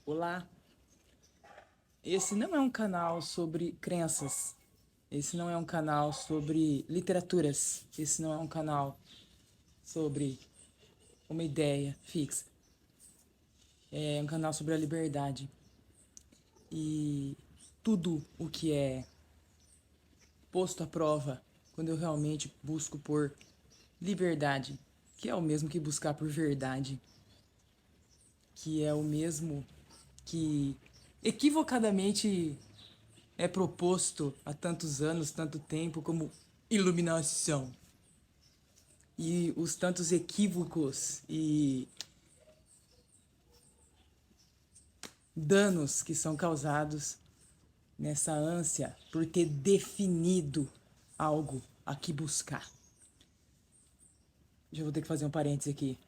Olá, esse não é um canal sobre crenças, esse não é um canal sobre literaturas, esse não é um canal sobre uma ideia fixa, é um canal sobre a liberdade e tudo o que é posto à prova quando eu realmente busco por liberdade, que é o mesmo que buscar por verdade, que é o mesmo que equivocadamente é proposto há tantos anos, tanto tempo, como iluminação. E os tantos equívocos e danos que são causados nessa ânsia por ter definido algo a que buscar. Já vou ter que fazer um parêntese aqui.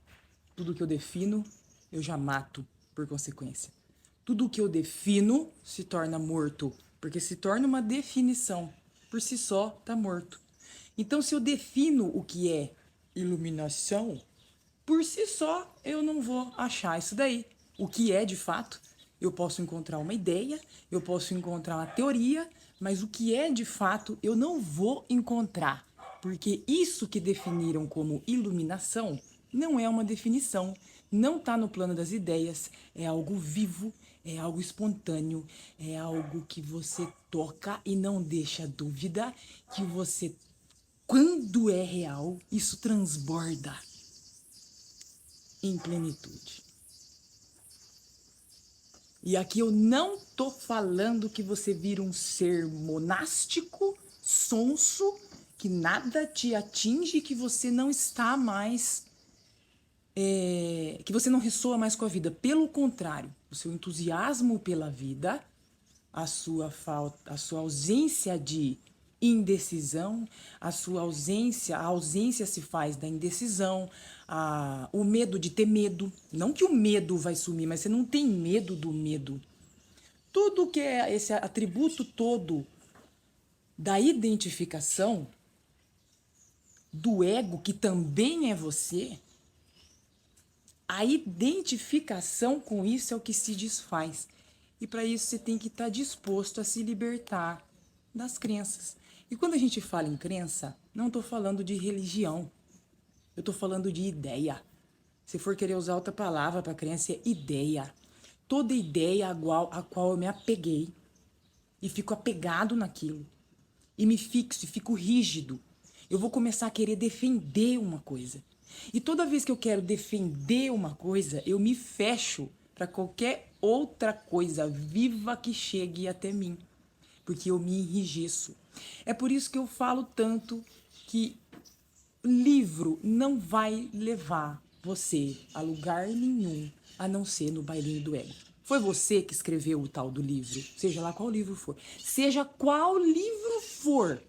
Tudo que eu defino, eu já mato por consequência. Tudo que eu defino se torna morto, porque se torna uma definição. Por si só, tá morto. Então, se eu defino o que é iluminação, por si só, eu não vou achar isso daí. O que é de fato, eu posso encontrar uma ideia, eu posso encontrar uma teoria, mas o que é de fato, eu não vou encontrar. Porque isso que definiram como iluminação não é uma definição, não está no plano das ideias, é algo vivo, é algo espontâneo, é algo que você toca e não deixa dúvida, que você, quando é real, isso transborda em plenitude. E aqui eu não tô falando que você vira um ser monástico, sonso, que nada te atinge, que você não está mais, que você não ressoa mais com a vida. Pelo contrário, o seu entusiasmo pela vida, a sua falta, a sua ausência de indecisão, a ausência se faz da indecisão, o medo de ter medo. Não que o medo vai sumir, mas você não tem medo do medo. Tudo que é esse atributo todo da identificação do ego, que também é você, a identificação com isso é o que se desfaz. E para isso você tem que estar disposto a se libertar das crenças. E quando a gente fala em crença, não estou falando de religião, eu estou falando de ideia. Se for querer usar outra palavra para crença, é ideia. Toda ideia a qual eu me apeguei e fico apegado naquilo e me fixo e fico rígido, eu vou começar a querer defender uma coisa. E toda vez que eu quero defender uma coisa, eu me fecho para qualquer outra coisa viva que chegue até mim, porque eu me enrijeço. É por isso que eu falo tanto que livro não vai levar você a lugar nenhum, a não ser no bailinho do ego. Foi você que escreveu o tal do livro, seja lá qual livro for. Seja qual livro for,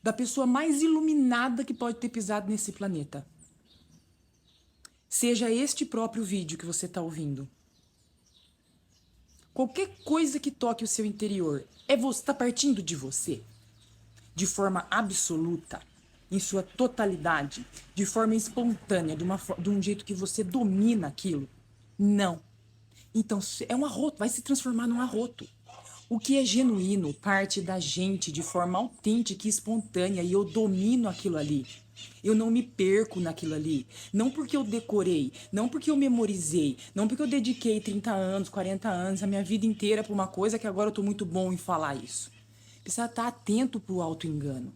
da pessoa mais iluminada que pode ter pisado nesse planeta. Seja este próprio vídeo que você está ouvindo. Qualquer coisa que toque o seu interior, está partindo de você, de forma absoluta, em sua totalidade, de forma espontânea, de um jeito que você domina aquilo. Não. Então, é um arroto, vai se transformar num arroto. O que é genuíno parte da gente de forma autêntica e espontânea e eu domino aquilo ali. Eu não me perco naquilo ali. Não porque eu decorei, não porque eu memorizei, não porque eu dediquei 30 anos, 40 anos, a minha vida inteira para uma coisa que agora eu estou muito bom em falar isso. Precisa estar atento para o auto-engano.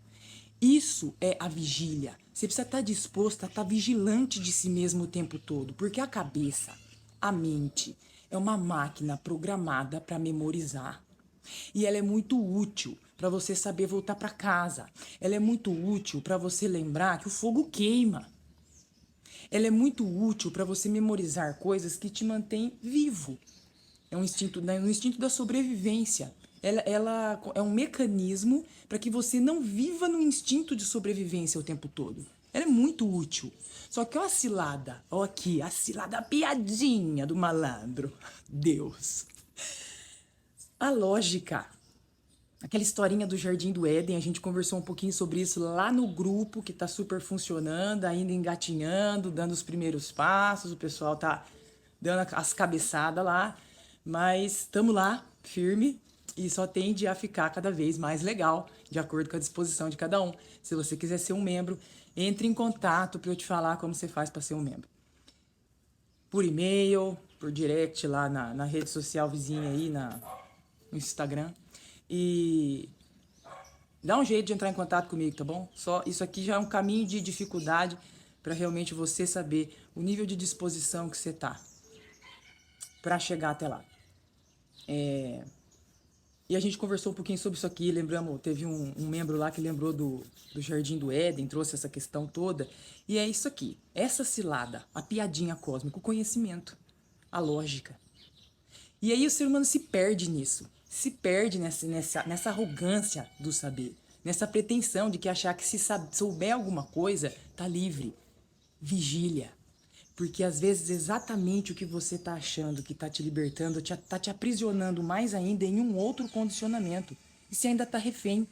Isso é a vigília. Você precisa estar disposto a estar vigilante de si mesmo o tempo todo, porque a cabeça, a mente, é uma máquina programada para memorizar. E ela é muito útil para você saber voltar para casa. Ela é muito útil para você lembrar que o fogo queima. Ela é muito útil para você memorizar coisas que te mantêm vivo. É um instinto da sobrevivência. Ela é um mecanismo para que você não viva no instinto de sobrevivência o tempo todo. Ela é muito útil. Só que ó a cilada, ó aqui, a cilada, a piadinha do malandro. Deus. A lógica. Aquela historinha do Jardim do Éden, a gente conversou um pouquinho sobre isso lá no grupo, que tá super funcionando, ainda engatinhando, dando os primeiros passos, o pessoal tá dando as cabeçadas lá. Mas estamos lá, firme, e só tende a ficar cada vez mais legal, de acordo com a disposição de cada um. Se você quiser ser um membro, entre em contato para eu te falar como você faz para ser um membro. Por e-mail, por direct lá na rede social vizinha aí, no Instagram. E dá um jeito de entrar em contato comigo, tá bom? Só isso aqui já é um caminho de dificuldade para realmente você saber o nível de disposição que você tá para chegar até lá. E a gente conversou um pouquinho sobre isso aqui, lembramos, teve um membro lá que lembrou do Jardim do Éden, trouxe essa questão toda. E é isso aqui, essa cilada, a piadinha cósmica, o conhecimento, a lógica. E aí o ser humano se perde nisso, se perde nessa arrogância do saber, nessa pretensão de que achar que se souber alguma coisa, tá livre. Vigília. Porque às vezes exatamente o que você tá achando que tá te libertando, tá te aprisionando mais ainda em um outro condicionamento. E você ainda tá refém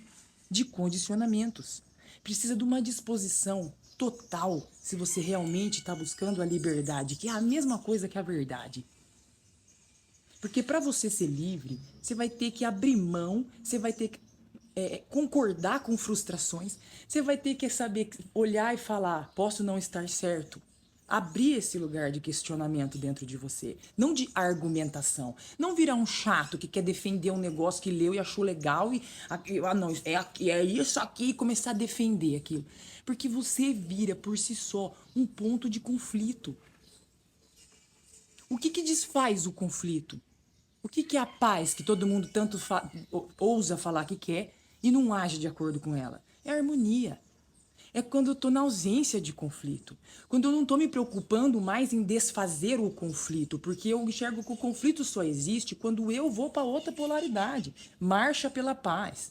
de condicionamentos. Precisa de uma disposição total se você realmente está buscando a liberdade, que é a mesma coisa que a verdade. Porque para você ser livre, você vai ter que abrir mão, você vai ter que concordar com frustrações, você vai ter que saber olhar e falar, posso não estar certo. Abrir esse lugar de questionamento dentro de você, não de argumentação. Não virar um chato que quer defender um negócio que leu e achou legal e não, é isso aqui e começar a defender aquilo. Porque você vira por si só um ponto de conflito. O que desfaz o conflito? O que é a paz que todo mundo tanto ousa falar que quer e não age de acordo com ela? É a harmonia. É quando eu estou na ausência de conflito. Quando eu não estou me preocupando mais em desfazer o conflito, porque eu enxergo que o conflito só existe quando eu vou para outra polaridade. Marcha pela paz.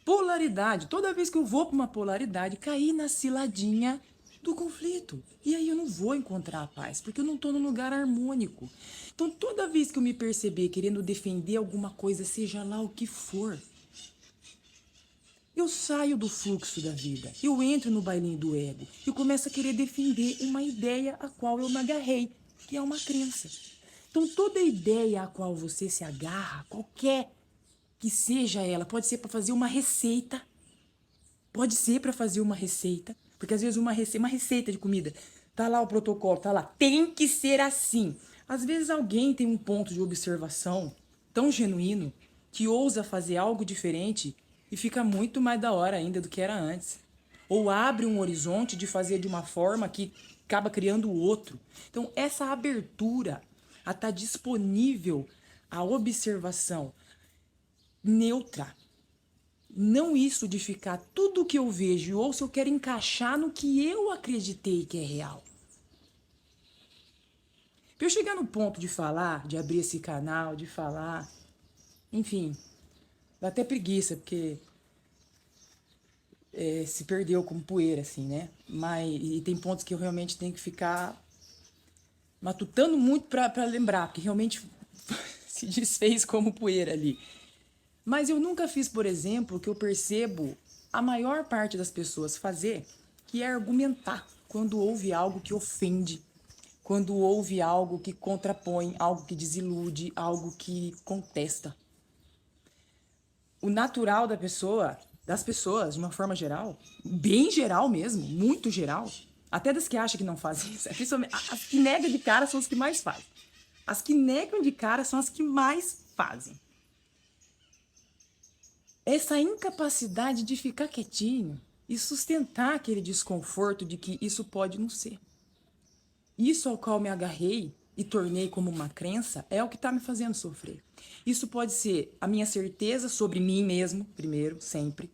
Polaridade. Toda vez que eu vou para uma polaridade, cair na ciladinha do conflito. E aí eu não vou encontrar a paz, porque eu não estou num lugar harmônico. Então toda vez que eu me perceber querendo defender alguma coisa, seja lá o que for, eu saio do fluxo da vida, eu entro no bailinho do ego e começo a querer defender uma ideia a qual eu me agarrei, que é uma crença. Então toda ideia a qual você se agarra, qualquer que seja ela, pode ser para fazer uma receita, porque às vezes uma receita de comida, tá lá o protocolo, tá lá, tem que ser assim. Às vezes alguém tem um ponto de observação tão genuíno que ousa fazer algo diferente e fica muito mais da hora ainda do que era antes. Ou abre um horizonte de fazer de uma forma que acaba criando outro. Então, essa abertura a estar disponível à observação neutra. Não isso de ficar tudo que eu vejo e ouço eu quero encaixar no que eu acreditei que é real. Para eu chegar no ponto de falar, de abrir esse canal, de falar, enfim, dá até preguiça, porque se perdeu como poeira, assim, né? E tem pontos que eu realmente tenho que ficar matutando muito para lembrar, porque realmente se desfez como poeira ali. Mas eu nunca fiz, por exemplo, o que eu percebo a maior parte das pessoas fazer, que é argumentar quando ouve algo que ofende, quando ouve algo que contrapõe, algo que desilude, algo que contesta. O natural das pessoas, de uma forma geral, bem geral mesmo, muito geral, até das que acham que não fazem isso, principalmente as que negam de cara são as que mais fazem. As que negam de cara são as que mais fazem. Essa incapacidade de ficar quietinho e sustentar aquele desconforto de que isso pode não ser. Isso ao qual me agarrei e tornei como uma crença é o que está me fazendo sofrer. Isso pode ser a minha certeza sobre mim mesmo, primeiro, sempre.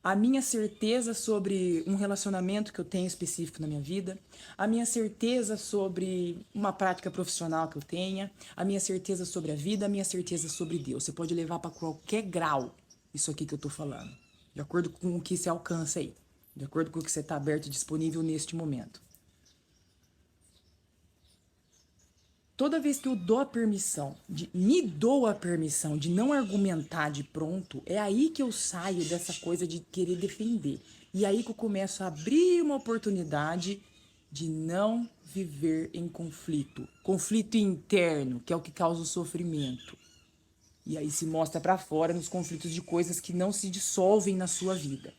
A minha certeza sobre um relacionamento que eu tenho específico na minha vida. A minha certeza sobre uma prática profissional que eu tenha. A minha certeza sobre a vida, a minha certeza sobre Deus. Você pode levar para qualquer grau isso aqui que eu estou falando. De acordo com o que você alcança aí. De acordo com o que você está aberto e disponível neste momento. Toda vez que eu me dou a permissão de não argumentar de pronto, é aí que eu saio dessa coisa de querer defender. E aí que eu começo a abrir uma oportunidade de não viver em conflito. Conflito interno, que é o que causa o sofrimento. E aí se mostra para fora nos conflitos de coisas que não se dissolvem na sua vida.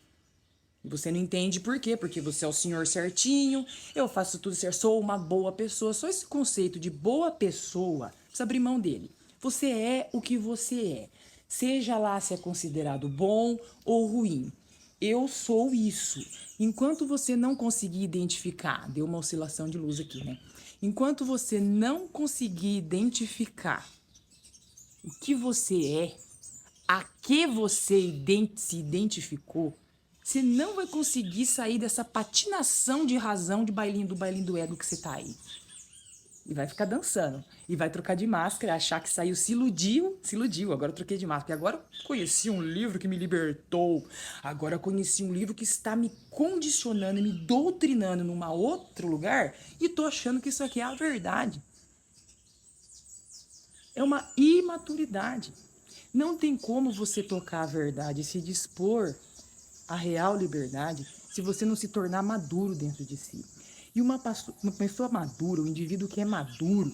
E você não entende por quê? Porque você é o senhor certinho, eu faço tudo certo, sou uma boa pessoa. Só esse conceito de boa pessoa, precisa abrir mão dele. Você é o que você é. Seja lá se é considerado bom ou ruim. Eu sou isso. Enquanto você não conseguir identificar, deu uma oscilação de luz aqui, né? Enquanto você não conseguir identificar o que você é, a que você se identificou, você não vai conseguir sair dessa patinação de razão do bailinho do ego que você tá aí. E vai ficar dançando. E vai trocar de máscara, achar que saiu, se iludiu. Agora eu troquei de máscara. Agora eu conheci um livro que me libertou. Agora eu conheci um livro que está me condicionando, me doutrinando num outro lugar. E tô achando que isso aqui é a verdade. É uma imaturidade. Não tem como você tocar a verdade e se dispor à real liberdade se você não se tornar maduro dentro de si. E uma pessoa madura, um indivíduo que é maduro,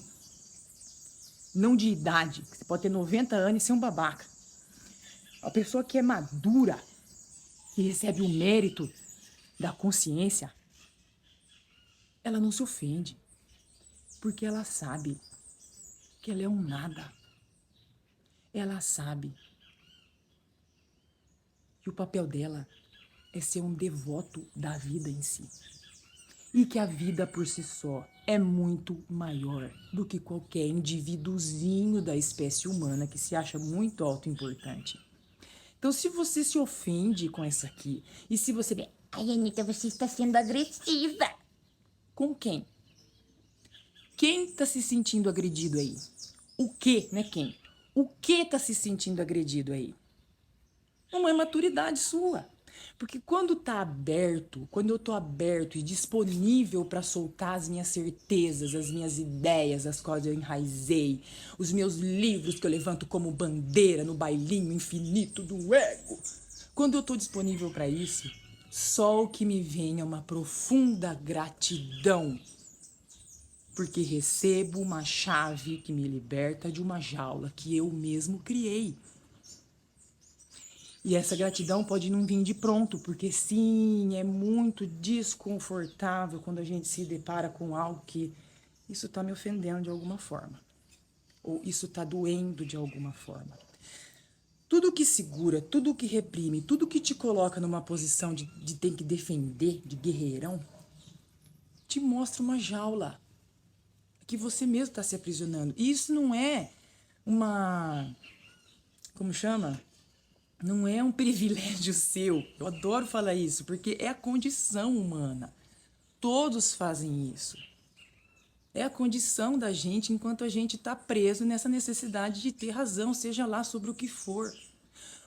não de idade, você pode ter 90 anos e ser um babaca. A pessoa que é madura, que recebe o mérito da consciência, ela não se ofende, porque ela sabe que ela é um nada. Ela sabe que o papel dela é ser um devoto da vida em si. E que a vida por si só é muito maior do que qualquer indivíduozinho da espécie humana que se acha muito autoimportante. Então, se você se ofende com essa aqui, e se você vê, ai, Anitta, você está sendo agressiva. Com quem? Quem está se sentindo agredido aí? O que, né? Quem? O que está se sentindo agredido aí? Não é maturidade sua. Porque quando tá aberto, quando eu tô aberto e disponível para soltar as minhas certezas, as minhas ideias, as quais eu enraizei, os meus livros que eu levanto como bandeira no bailinho infinito do ego, quando eu tô disponível para isso, só o que me vem é uma profunda gratidão, porque recebo uma chave que me liberta de uma jaula que eu mesmo criei. E essa gratidão pode não vir de pronto, porque sim, é muito desconfortável quando a gente se depara com algo que isso está me ofendendo de alguma forma, ou isso está doendo de alguma forma. Tudo que segura, tudo que reprime, tudo que te coloca numa posição de ter que defender, de guerreirão, te mostra uma jaula que você mesmo está se aprisionando. E isso não é uma... como chama? Não é um privilégio seu. Eu adoro falar isso, porque é a condição humana. Todos fazem isso. É a condição da gente enquanto a gente está preso nessa necessidade de ter razão, seja lá sobre o que for.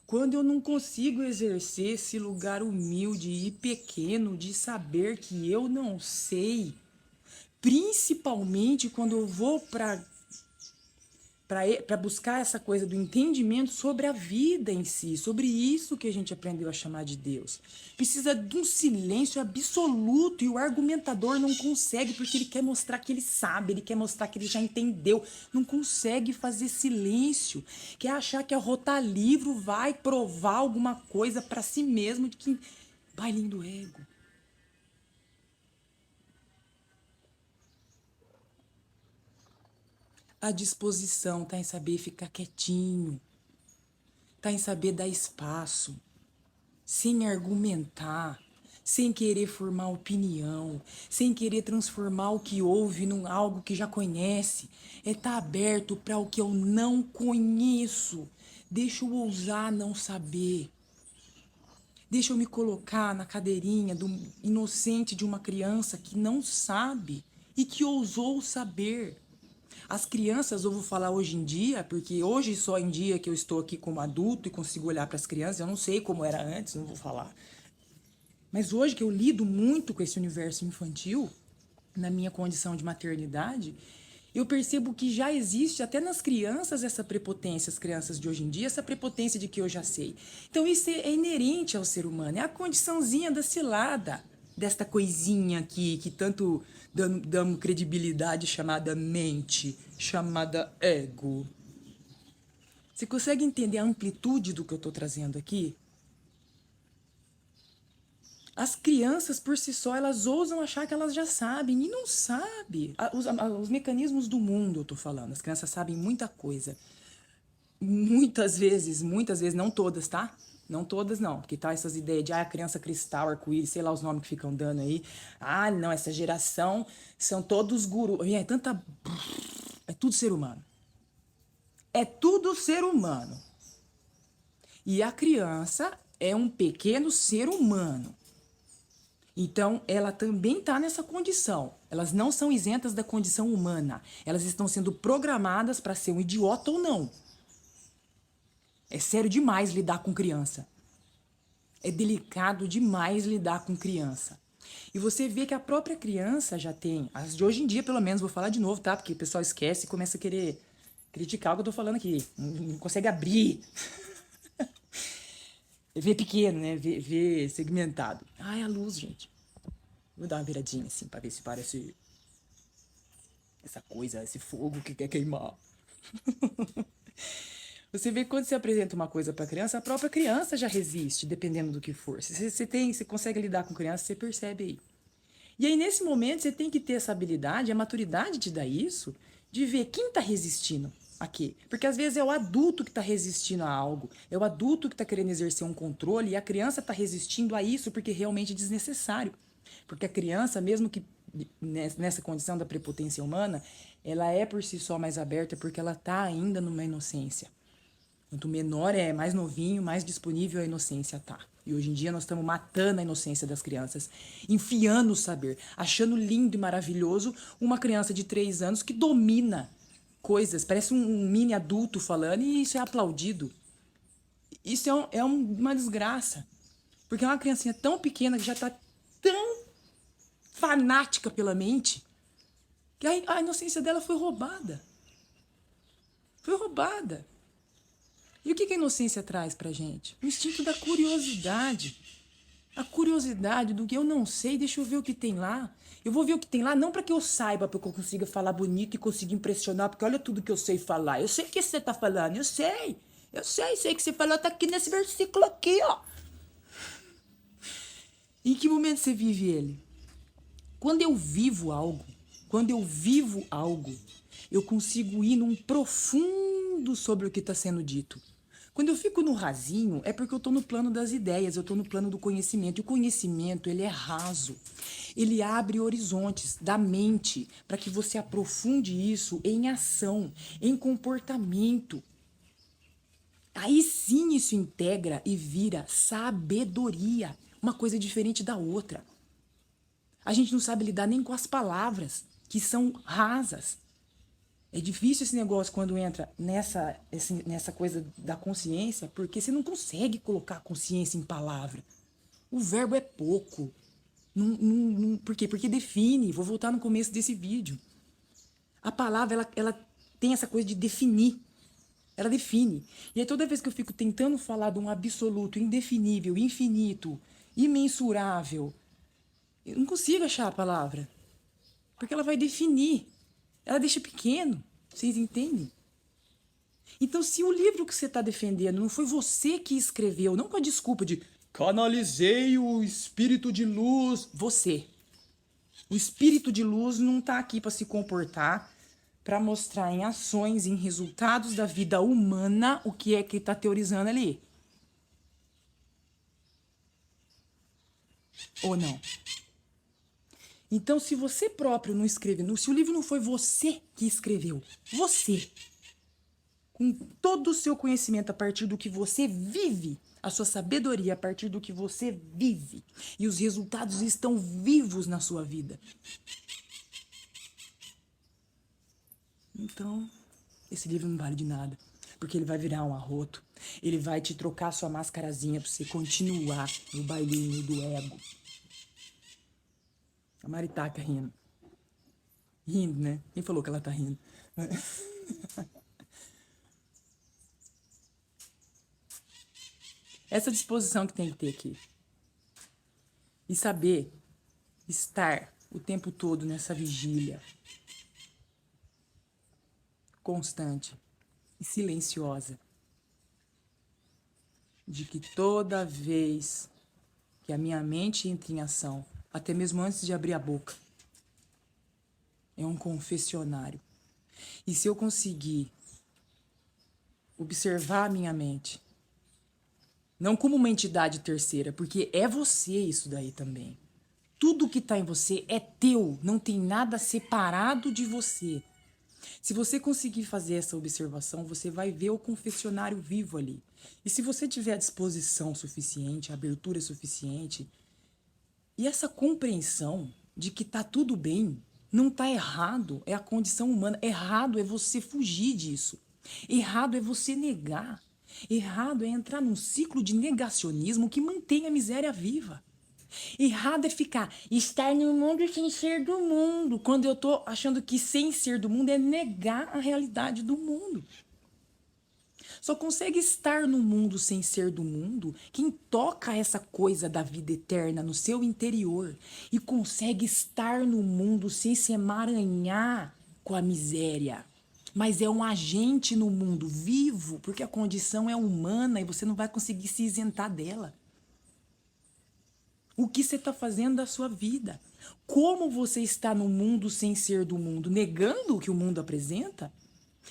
Quando eu não consigo exercer esse lugar humilde e pequeno de saber que eu não sei, principalmente quando eu vou para buscar essa coisa do entendimento sobre a vida em si, sobre isso que a gente aprendeu a chamar de Deus. Precisa de um silêncio absoluto e o argumentador não consegue porque ele quer mostrar que ele sabe, ele quer mostrar que ele já entendeu, não consegue fazer silêncio, quer achar que arrotar livro vai provar alguma coisa para si mesmo de que bailinho do ego. A disposição está em saber ficar quietinho, está em saber dar espaço, sem argumentar, sem querer formar opinião, sem querer transformar o que ouve num algo que já conhece. É estar aberto para o que eu não conheço. Deixa eu ousar não saber. Deixa eu me colocar na cadeirinha do inocente de uma criança que não sabe e que ousou saber. As crianças, eu vou falar hoje em dia, porque hoje só em dia que eu estou aqui como adulto e consigo olhar para as crianças, eu não sei como era antes, não vou falar. Mas hoje que eu lido muito com esse universo infantil, na minha condição de maternidade, eu percebo que já existe até nas crianças essa prepotência, as crianças de hoje em dia, essa prepotência de que eu já sei. Então isso é inerente ao ser humano, é a condiçãozinha da cilada. desta coisinha aqui que tanto damos credibilidade, chamada mente, chamada ego. Você consegue entender a amplitude do que eu estou trazendo aqui? As crianças, por si só, elas ousam achar que elas já sabem, e não sabem. Os mecanismos do mundo, eu tô falando, as crianças sabem muita coisa. Muitas vezes, não todas, tá? Não todas, não. Porque tá essas ideias de, a criança cristal, arco-íris, sei lá os nomes que ficam dando aí. Ah, não, essa geração são todos gurus. É tanta... É tudo ser humano. É tudo ser humano. E a criança é um pequeno ser humano. Então, ela também está nessa condição. Elas não são isentas da condição humana. Elas estão sendo programadas para ser um idiota ou não. É sério demais lidar com criança. É delicado demais lidar com criança. E você vê que a própria criança já tem, as de hoje em dia pelo menos, vou falar de novo, tá? Porque o pessoal esquece e começa a querer criticar o que eu tô falando aqui. Não consegue abrir. Vê pequeno, né? Vê segmentado. Ai, a luz, gente. Vou dar uma viradinha assim pra ver se parece essa coisa, esse fogo que quer queimar. Você vê que quando você apresenta uma coisa para criança, a própria criança já resiste, dependendo do que for. Se você consegue lidar com criança, você percebe aí. E aí, nesse momento, você tem que ter essa habilidade, a maturidade te dá isso, de ver quem está resistindo aqui. Porque às vezes é o adulto que está resistindo a algo, é o adulto que está querendo exercer um controle e a criança está resistindo a isso porque realmente é desnecessário. Porque a criança, mesmo que nessa condição da prepotência humana, ela é por si só mais aberta porque ela está ainda numa inocência. Quanto menor é, mais novinho, mais disponível a inocência tá. E hoje em dia nós estamos matando a inocência das crianças, enfiando o saber, achando lindo e maravilhoso uma criança de 3 anos que domina coisas, parece um mini adulto falando, e isso é aplaudido. Isso uma desgraça. Porque é uma criancinha tão pequena que já está tão fanática pela mente que a inocência dela foi roubada. Foi roubada. E o que a inocência traz pra gente? O instinto da curiosidade. A curiosidade do que eu não sei, deixa eu ver o que tem lá. Eu vou ver o que tem lá, não para que eu saiba, para que eu consiga falar bonito e consiga impressionar, porque olha tudo que eu sei falar. Eu sei o que você tá falando, eu sei. Eu sei que você falou, tá aqui nesse versículo aqui, ó. Em que momento você vive ele? Quando eu vivo algo, eu consigo ir num profundo sobre o que está sendo dito. Quando eu fico no rasinho, é porque eu estou no plano das ideias, eu estou no plano do conhecimento. E o conhecimento, ele é raso. Ele abre horizontes da mente para que você aprofunde isso em ação, em comportamento. Aí sim isso integra e vira sabedoria, uma coisa diferente da outra. A gente não sabe lidar nem com as palavras, que são rasas. É difícil esse negócio quando entra nessa coisa da consciência, porque você não consegue colocar a consciência em palavra. O verbo é pouco. Por quê? Porque define. Vou voltar no começo desse vídeo. A palavra, ela tem essa coisa de definir. Ela define. E aí toda vez que eu fico tentando falar de um absoluto, indefinível, infinito, imensurável, eu não consigo achar a palavra. Porque ela vai definir. Ela deixa pequeno. Vocês entendem? Então, se o livro que você está defendendo não foi você que escreveu, não com a desculpa de canalizei o espírito de luz. Você. O espírito de luz não está aqui para se comportar, para mostrar em ações, em resultados da vida humana, o que é que está teorizando ali. Ou não? Então, se você próprio não escreveu, se o livro não foi você que escreveu, você, com todo o seu conhecimento a partir do que você vive, a sua sabedoria a partir do que você vive, e os resultados estão vivos na sua vida. Então, esse livro não vale de nada, porque ele vai virar um arroto, ele vai te trocar sua mascarazinha pra você continuar no bailinho do ego. A Mari Taca rindo. Rindo, né? Quem falou que ela tá rindo? Essa disposição que tem que ter aqui. E saber estar o tempo todo nessa vigília constante e silenciosa de que toda vez que a minha mente entra em ação, até mesmo antes de abrir a boca, é um confessionário. E se eu conseguir observar a minha mente, não como uma entidade terceira, porque é você isso daí também. Tudo que está em você é teu, não tem nada separado de você. Se você conseguir fazer essa observação, você vai ver o confessionário vivo ali. E se você tiver a disposição suficiente, a abertura suficiente, e essa compreensão de que tá tudo bem, não tá errado, é a condição humana. Errado é você fugir disso. Errado é você negar. Errado é entrar num ciclo de negacionismo que mantém a miséria viva. Errado é estar no mundo sem ser do mundo, quando eu tô achando que sem ser do mundo é negar a realidade do mundo. Só consegue estar no mundo sem ser do mundo quem toca essa coisa da vida eterna no seu interior e consegue estar no mundo sem se emaranhar com a miséria. Mas é um agente no mundo vivo, porque a condição é humana e você não vai conseguir se isentar dela. O que você está fazendo da sua vida? Como você está no mundo sem ser do mundo? Negando o que o mundo apresenta?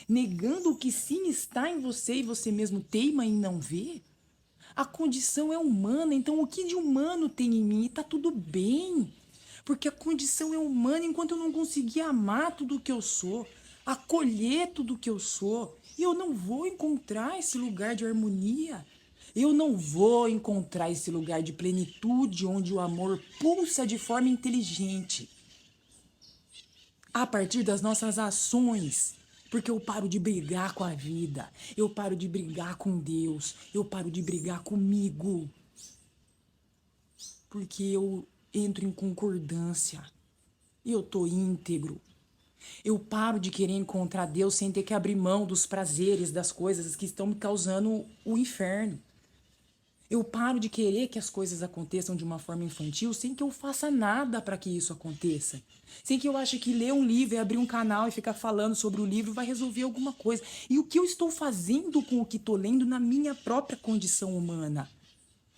Negando o que sim está em você e você mesmo teima em não ver? A condição é humana, então o que de humano tem em mim? E tá tudo bem. Porque a condição é humana enquanto eu não conseguir amar tudo o que eu sou, acolher tudo o que eu sou, e eu não vou encontrar esse lugar de harmonia. Eu não vou encontrar esse lugar de plenitude onde o amor pulsa de forma inteligente. A partir das nossas ações. Porque eu paro de brigar com a vida. Eu paro de brigar com Deus. Eu paro de brigar comigo. Porque eu entro em concordância. Eu tô íntegro. Eu paro de querer encontrar Deus sem ter que abrir mão dos prazeres, das coisas que estão me causando o inferno. Eu paro de querer que as coisas aconteçam de uma forma infantil sem que eu faça nada para que isso aconteça. Sem que eu ache que ler um livro e abrir um canal e ficar falando sobre o livro vai resolver alguma coisa. E o que eu estou fazendo com o que estou lendo na minha própria condição humana?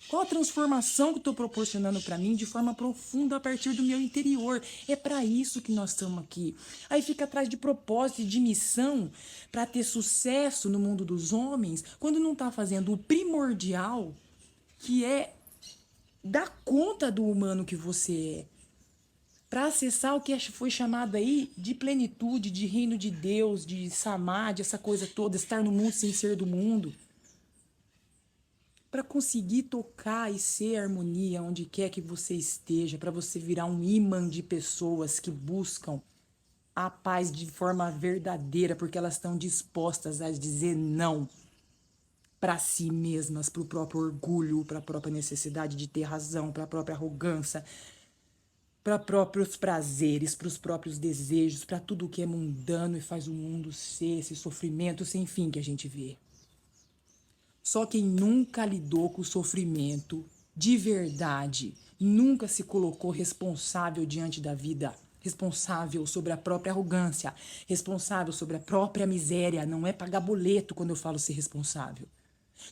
Qual a transformação que estou proporcionando para mim de forma profunda a partir do meu interior? É para isso que nós estamos aqui. Aí fica atrás de propósito e de missão para ter sucesso no mundo dos homens, quando não está fazendo o primordial, que é dar conta do humano que você é, para acessar o que foi chamado aí de plenitude, de reino de Deus, de samadhi, essa coisa toda, estar no mundo sem ser do mundo. Para conseguir tocar e ser harmonia onde quer que você esteja, para você virar um imã de pessoas que buscam a paz de forma verdadeira, porque elas estão dispostas a dizer não para si mesmas, para o próprio orgulho, para a própria necessidade de ter razão, para a própria arrogância, para próprios prazeres, para os próprios desejos, para tudo que é mundano e faz o mundo ser esse sofrimento sem fim que a gente vê. Só quem nunca lidou com o sofrimento de verdade, nunca se colocou responsável diante da vida, responsável sobre a própria arrogância, responsável sobre a própria miséria. Não é pagar boleto quando eu falo ser responsável.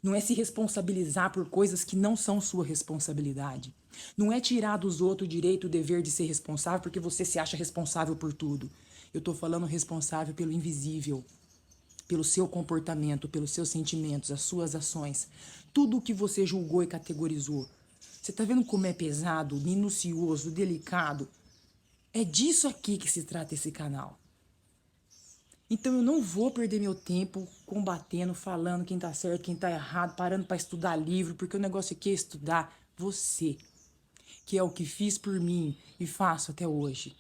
Não é se responsabilizar por coisas que não são sua responsabilidade. Não é tirar dos outros o direito, o dever de ser responsável porque você se acha responsável por tudo. Eu tô falando responsável pelo invisível, pelo seu comportamento, pelos seus sentimentos, as suas ações. Tudo o que você julgou e categorizou. Você tá vendo como é pesado, minucioso, delicado? É disso aqui que se trata esse canal. Então eu não vou perder meu tempo combatendo, falando quem tá certo, quem tá errado, parando para estudar livro, porque o negócio aqui é estudar você, que é o que fiz por mim e faço até hoje,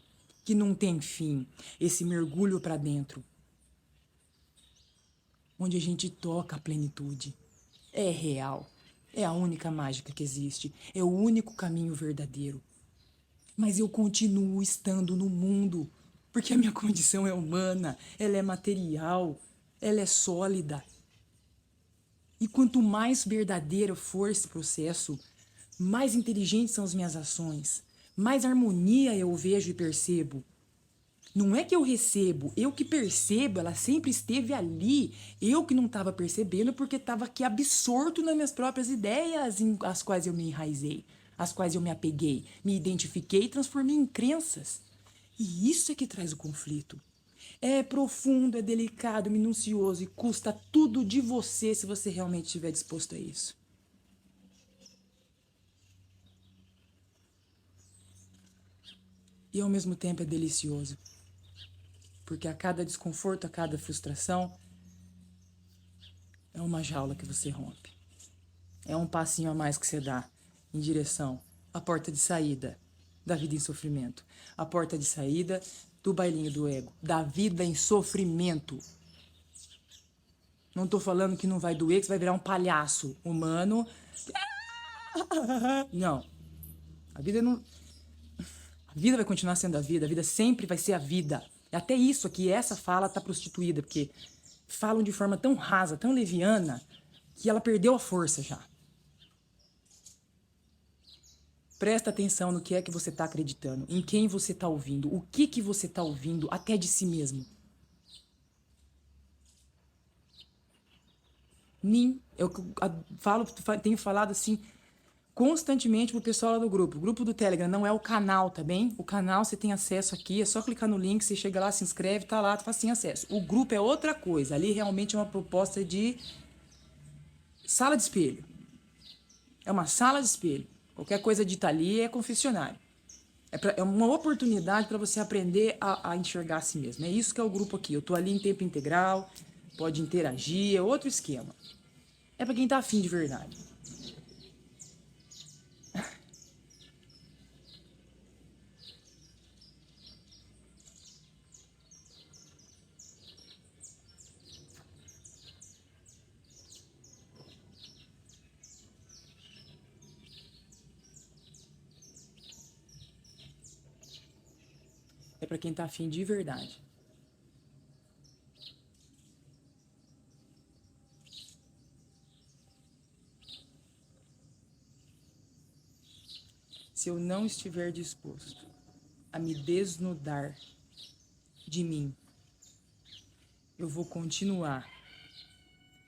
que não tem fim, esse mergulho para dentro, onde a gente toca a plenitude. É real, é a única mágica que existe, é o único caminho verdadeiro. Mas eu continuo estando no mundo, porque a minha condição é humana, ela é material, ela é sólida. E quanto mais verdadeiro for esse processo, mais inteligentes são as minhas ações, mais harmonia eu vejo e percebo. Não é que eu recebo, eu que percebo, ela sempre esteve ali. Eu que não estava percebendo porque estava aqui absorto nas minhas próprias ideias, as quais eu me enraizei, as quais eu me apeguei, me identifiquei e transformei em crenças. E isso é que traz o conflito. É profundo, é delicado, minucioso e custa tudo de você se você realmente estiver disposto a isso. E ao mesmo tempo é delicioso. Porque a cada desconforto, a cada frustração, é uma jaula que você rompe. É um passinho a mais que você dá em direção à porta de saída da vida em sofrimento. A porta de saída do bailinho do ego, da vida em sofrimento. Não tô falando que não vai doer, que você vai virar um palhaço humano. Não. A vida não. A vida vai continuar sendo a vida sempre vai ser a vida. É até isso aqui, essa fala tá prostituída, porque falam de forma tão rasa, tão leviana, que ela perdeu a força já. Presta atenção no que é que você está acreditando, em quem você está ouvindo, o que você está ouvindo, até de si mesmo. Eu tenho falado assim constantemente pro pessoal lá do grupo. O grupo do Telegram não é o canal, tá bem? O canal você tem acesso aqui, é só clicar no link, você chega lá, se inscreve, tá lá, tá sem acesso. O grupo é outra coisa, ali realmente é uma proposta de sala de espelho. É uma sala de espelho. Qualquer coisa dita ali é confessionário. É uma oportunidade para você aprender a enxergar a si mesmo. É isso que é o grupo aqui. Eu tô ali em tempo integral, pode interagir, é outro esquema. É para quem tá afim de verdade. É para quem tá afim de verdade. Se eu não estiver disposto a me desnudar de mim, eu vou continuar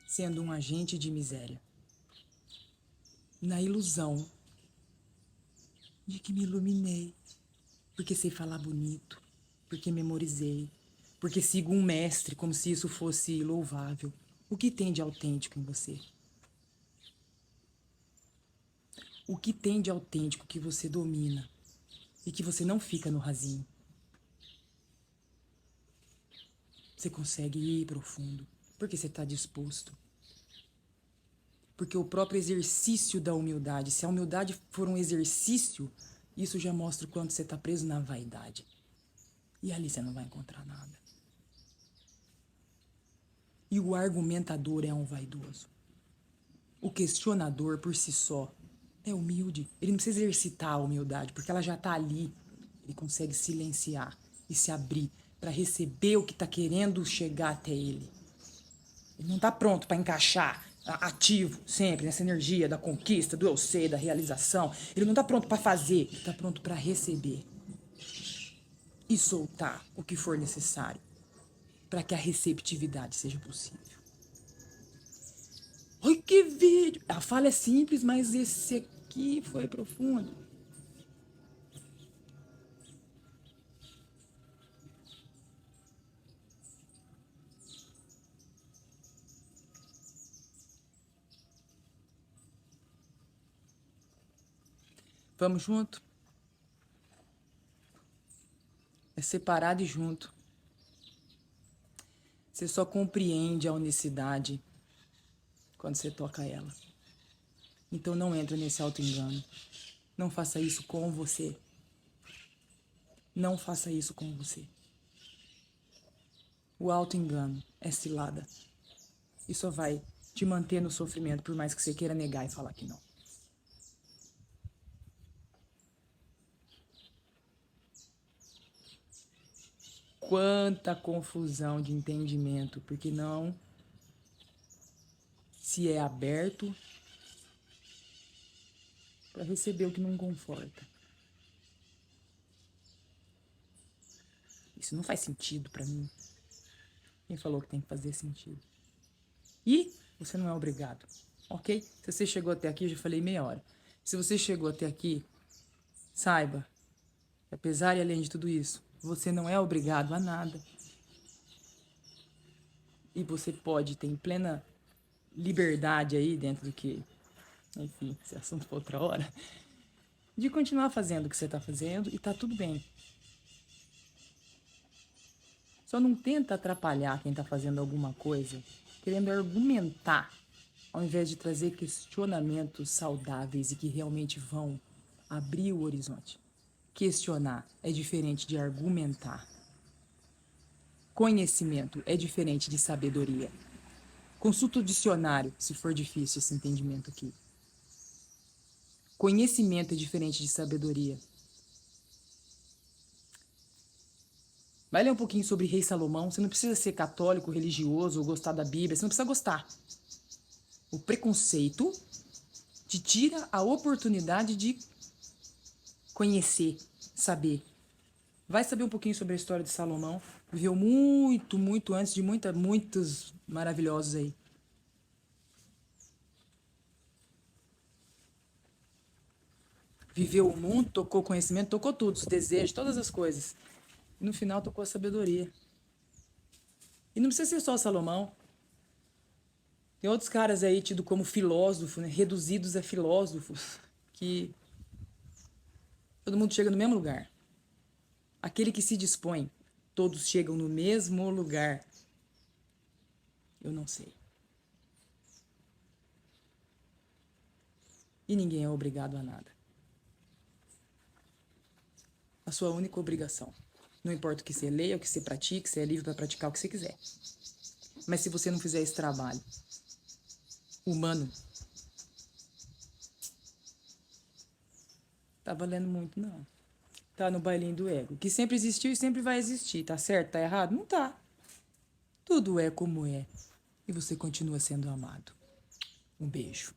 sendo um agente de miséria. Na ilusão de que me iluminei, porque sei falar bonito, porque memorizei, porque sigo um mestre como se isso fosse louvável. O que tem de autêntico em você? O que tem de autêntico que você domina e que você não fica no rasinho? Você consegue ir profundo porque você está disposto. Porque o próprio exercício da humildade, se a humildade for um exercício, isso já mostra o quanto você está preso na vaidade. E ali você não vai encontrar nada. E o argumentador é um vaidoso. O questionador, por si só, é humilde. Ele não precisa exercitar a humildade, porque ela já está ali. Ele consegue silenciar e se abrir para receber o que está querendo chegar até ele. Ele não está pronto para encaixar ativo sempre nessa energia da conquista, do eu sei, da realização. Ele não está pronto para fazer, ele está pronto para receber e soltar o que for necessário para que a receptividade seja possível. Ai, que vídeo! A fala é simples, mas esse aqui foi profundo. Vamos junto? É separado e junto. Você só compreende a unicidade quando você toca ela. Então não entra nesse auto-engano. Não faça isso com você. Não faça isso com você. O auto-engano é cilada. E só vai te manter no sofrimento, por mais que você queira negar e falar que não. Quanta confusão de entendimento, porque não se é aberto para receber o que não conforta. Isso não faz sentido pra mim. Quem falou que tem que fazer sentido? E você não é obrigado, ok? Se você chegou até aqui, eu já falei meia hora. Se você chegou até aqui, saiba, que apesar e além de tudo isso, você não é obrigado a nada. E você pode ter plena liberdade aí dentro do que, enfim, esse assunto para outra hora, de continuar fazendo o que você está fazendo e tá tudo bem. Só não tenta atrapalhar quem está fazendo alguma coisa, querendo argumentar, ao invés de trazer questionamentos saudáveis e que realmente vão abrir o horizonte. Questionar é diferente de argumentar. Conhecimento é diferente de sabedoria. Consulta o dicionário, se for difícil esse entendimento aqui. Conhecimento é diferente de sabedoria. Vai ler um pouquinho sobre Rei Salomão. Você não precisa ser católico, religioso ou gostar da Bíblia. Você não precisa gostar. O preconceito te tira a oportunidade de conhecer, saber. Vai saber um pouquinho sobre a história de Salomão. Viveu muito, muito antes de muitos maravilhosos aí. Viveu o mundo, tocou conhecimento, tocou tudo, os desejos, todas as coisas. E no final tocou a sabedoria. E não precisa ser só Salomão. Tem outros caras aí tidos como filósofos, né? Reduzidos a filósofos, que todo mundo chega no mesmo lugar. Aquele que se dispõe, todos chegam no mesmo lugar. Eu não sei. E ninguém é obrigado a nada. A sua única obrigação. Não importa o que você leia, o que você pratique, você é livre para praticar o que você quiser. Mas se você não fizer esse trabalho humano, tá valendo muito, não. Tá no bailinho do ego, que sempre existiu e sempre vai existir. Tá certo? Tá errado? Não tá. Tudo é como é. E você continua sendo amado. Um beijo.